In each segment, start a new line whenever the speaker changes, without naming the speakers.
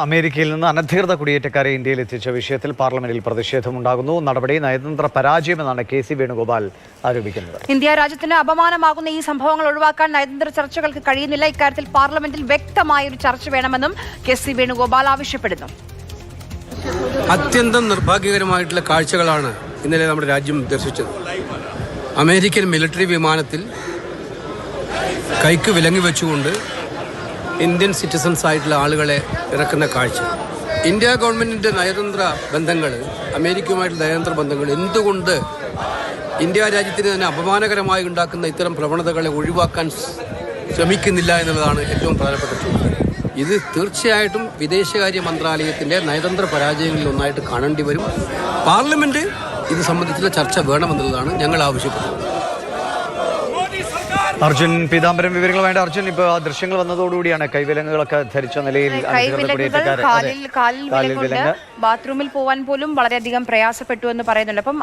അമേരിക്കയിൽ നിന്ന് അനധികൃത കുടിയേറ്റക്കാരെ ഇന്ത്യയിൽ എത്തിച്ച വിഷയത്തിൽ പാർലമെന്റിൽ പ്രതിഷേധമുണ്ടാകുന്നു. നടപടി നയതന്ത്ര പരാജയമെന്നാണ് കെ.സി. വേണുഗോപാൽ ആരോപിക്കുന്നത്.
ഇന്ത്യ രാജ്യത്തിന് അപമാനമാകുന്ന ഈ സംഭവങ്ങൾ ഒഴിവാക്കാൻ നയതന്ത്ര ചർച്ചകൾക്ക് കഴിയുന്നില്ല. ഇക്കാര്യത്തിൽ പാർലമെന്റിൽ വ്യക്തമായ ഒരു ചർച്ച വേണമെന്നും കെ.സി. വേണുഗോപാൽ ആവശ്യപ്പെടുന്നു.
അത്യന്തം നിർഭാഗ്യകരമായിട്ടുള്ള കാഴ്ചകളാണ് ഇന്നലെ നമ്മുടെ രാജ്യം ദർശിച്ചത്. അമേരിക്കൻ മിലിറ്ററി വിമാനത്തിൽ കൈക്ക് വിലങ്ങി വെച്ചുകൊണ്ട് ഇന്ത്യൻ സിറ്റിസൺസ് ആയിട്ടുള്ള ആളുകളെ ഇറക്കുന്ന കാഴ്ച. ഇന്ത്യ ഗവൺമെൻറ്റിൻ്റെ നയതന്ത്ര ബന്ധങ്ങൾ, അമേരിക്കയുമായിട്ടുള്ള നയതന്ത്ര ബന്ധങ്ങൾ എന്തുകൊണ്ട് ഇന്ത്യ രാജ്യത്തിന് തന്നെ അപമാനകരമായി ഉണ്ടാക്കുന്ന ഇത്തരം പ്രവണതകളെ ഒഴിവാക്കാൻ ശ്രമിക്കുന്നില്ല എന്നുള്ളതാണ് ഏറ്റവും പ്രധാനപ്പെട്ട ചോദ്യം. ഇത് തീർച്ചയായിട്ടും വിദേശകാര്യ മന്ത്രാലയത്തിൻ്റെ നയതന്ത്ര പരാജയങ്ങളിൽ ഒന്നായിട്ട് കാണേണ്ടി വരും. പാർലമെൻറ്റ് ഇത് സംബന്ധിച്ചുള്ള ചർച്ച വേണമെന്നുള്ളതാണ് ഞങ്ങൾ ആവശ്യപ്പെടുന്നത്.
അർജുൻ പീതാംബരം വിവരങ്ങൾ വേണ്ട. അർജുൻ, ഇപ്പോൾ ആ ദൃശ്യങ്ങൾ വന്നതോടുകൂടിയാണ് കൈവിലങ്ങുകളൊക്കെ ധരിച്ച നിലയിൽ
ബാത്റൂമിൽ പോകാൻ പോലും വളരെയധികം പ്രയാസപ്പെട്ടു എന്ന് പറയുന്നുണ്ട്. അപ്പം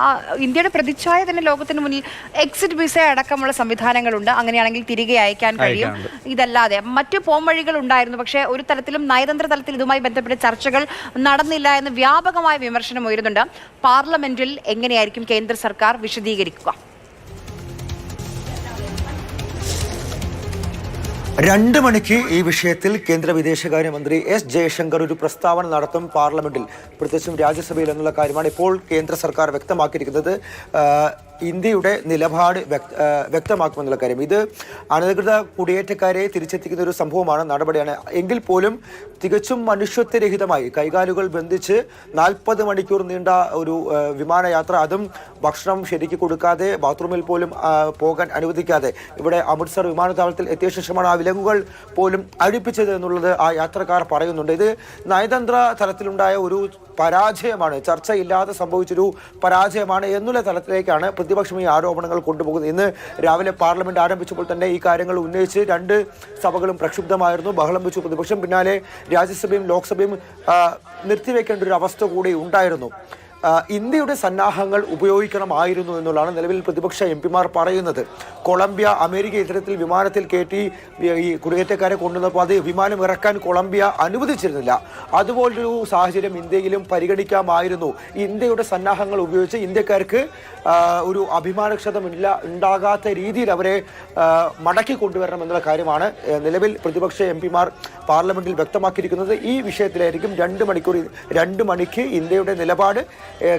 ഇന്ത്യയുടെ പ്രതിച്ഛായ തന്നെ ലോകത്തിന് മുന്നിൽ എക്സിറ്റ് വിസ അടക്കമുള്ള സംവിധാനങ്ങളുണ്ട്. അങ്ങനെയാണെങ്കിൽ തിരികെ അയക്കാൻ കഴിയും. ഇതല്ലാതെ മറ്റു പോംവഴികൾ ഉണ്ടായിരുന്നു. പക്ഷേ ഒരു തലത്തിലും നയതന്ത്ര തലത്തിൽ ഇതുമായി ബന്ധപ്പെട്ട ചർച്ചകൾ നടന്നില്ല എന്ന് വ്യാപകമായ വിമർശനം ഉയരുന്നുണ്ട്. പാർലമെന്റിൽ എങ്ങനെയായിരിക്കും കേന്ദ്ര സർക്കാർ വിശദീകരിക്കുക?
2 മണിക്ക് ഈ വിഷയത്തിൽ കേന്ദ്ര വിദേശകാര്യമന്ത്രി എസ് ജയശങ്കർ ഒരു പ്രസ്താവന നടത്തും പാർലമെന്റിൽ, പ്രത്യേകിച്ചും രാജ്യസഭയിൽ എന്നുള്ള കാര്യമാണ് ഇപ്പോൾ കേന്ദ്ര സർക്കാർ വ്യക്തമാക്കിയിരിക്കുന്നത്. ഇന്ത്യയുടെ നിലപാട് വ്യക്തമാക്കുമെന്നുള്ള കാര്യം. ഇത് അനധികൃത കുടിയേറ്റക്കാരെ തിരിച്ചെത്തിക്കുന്ന ഒരു സംഭവമാണ്, നടപടിയാണ്. എങ്കിൽ പോലും തികച്ചും മനുഷ്യത്വരഹിതമായി കൈകാലുകൾ ബന്ധിച്ച് 40 മണിക്കൂർ നീണ്ട ഒരു വിമാനയാത്ര, അതും ഭക്ഷണം ശരിക്ക് കൊടുക്കാതെ, ബാത്റൂമിൽ പോലും പോകാൻ അനുവദിക്കാതെ, ഇവിടെ അമൃത്സർ വിമാനത്താവളത്തിൽ എത്തിയ ശേഷമാണ് ആ വിലങ്ങുകൾ പോലും അഴിപ്പിച്ചത് എന്നുള്ളത് ആ യാത്രക്കാർ പറയുന്നുണ്ട്. ഇത് നയതന്ത്ര തലത്തിലുണ്ടായ ഒരു പരാജയമാണ്, ചർച്ചയില്ലാതെ സംഭവിച്ചൊരു പരാജയമാണ് എന്നുള്ള തലത്തിലേക്കാണ് പ്രതിപക്ഷം ഈ ആരോപണങ്ങൾ കൊണ്ടുപോകുന്നത്. ഇന്ന് രാവിലെ പാർലമെന്റ് ആരംഭിച്ചപ്പോൾ തന്നെ ഈ കാര്യങ്ങൾ ഉന്നയിച്ച് 2 സഭകളും പ്രക്ഷുബ്ധമായിരുന്നു, ബഹളം വെച്ചു പ്രതിപക്ഷം. പിന്നാലെ രാജ്യസഭയും ലോക്സഭയും നിർത്തിവെക്കേണ്ട ഒരു അവസ്ഥ കൂടി ഉണ്ടായിരുന്നു. ഇന്ത്യയുടെ സന്നാഹങ്ങൾ ഉപയോഗിക്കണമായിരുന്നു എന്നുള്ളതാണ് നിലവിൽ പ്രതിപക്ഷ എംപിമാർ പറയുന്നത്. കൊളംബിയ അമേരിക്ക ഇത്തരത്തിൽ വിമാനത്തിൽ കയറ്റി ഈ കുടിയേറ്റക്കാരെ കൊണ്ടുവന്നപ്പോൾ അത് വിമാനം ഇറക്കാൻ കൊളംബിയ അനുവദിച്ചിരുന്നില്ല. അതുപോലൊരു സാഹചര്യം ഇന്ത്യയിലും പരിഗണിക്കാമായിരുന്നു. ഇന്ത്യയുടെ സന്നാഹങ്ങൾ ഉപയോഗിച്ച് ഇന്ത്യക്കാർക്ക് ഒരു അഭിമാനക്ഷതം ഉണ്ടാകാത്ത രീതിയിൽ അവരെ മടക്കി കൊണ്ടുവരണം എന്നുള്ള കാര്യമാണ് നിലവിൽ പ്രതിപക്ഷ എംപിമാർ പാർലമെന്റിൽ വ്യക്തമാക്കിയിരിക്കുന്നത്. ഈ വിഷയത്തിലായിരിക്കും 2 മണിക്ക് ഇന്ത്യയുടെ നിലപാട്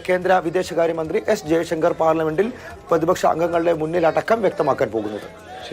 കേന്ദ്ര വിദേശകാര്യമന്ത്രി എസ് ജയശങ്കർ പാർലമെന്റിൽ പ്രതിപക്ഷ അംഗങ്ങളുടെ മുന്നിലടക്കം വ്യക്തമാക്കാൻ പോകുന്നത്.